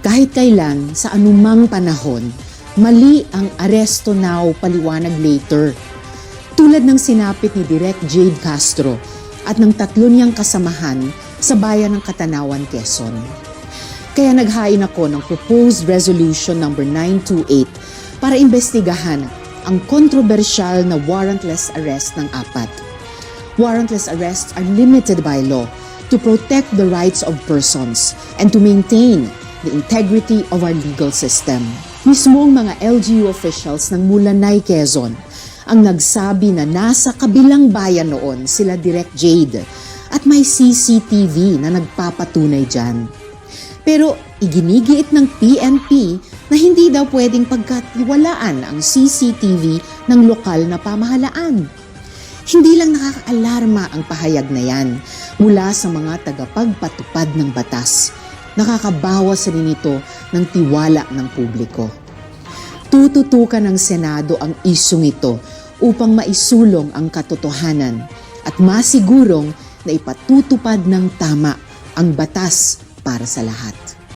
Kahit kailan, sa anumang panahon, mali ang aresto now, paliwanag later. Tulad ng sinapit ni Direk Jade Castro at ng 3 niyang kasamahan sa bayan ng Katanawan, Quezon. Kaya naghain ako ng proposed resolution number 928 para imbestigahan ang kontrobersyal na warrantless arrest ng 4. Warrantless arrests are limited by law to protect the rights of persons and to maintain the integrity of our legal system. Mismong mga LGU officials ng Mulanay, Quezon ang nagsabi na nasa kabilang bayan noon sila Direk Jade at may CCTV na nagpapatunay dyan. Pero iginigiit ng PNP na hindi daw pwedeng pagkatiwalaan ang CCTV ng lokal na pamahalaan. Hindi lang nakakaalarma ang pahayag na yan mula sa mga tagapagpatupad ng batas. Nakakabawas rin ito ng tiwala ng publiko. Tututukan ng Senado ang isyung ito upang maisulong ang katotohanan at masigurong na ipatutupad ng tama ang batas para sa lahat.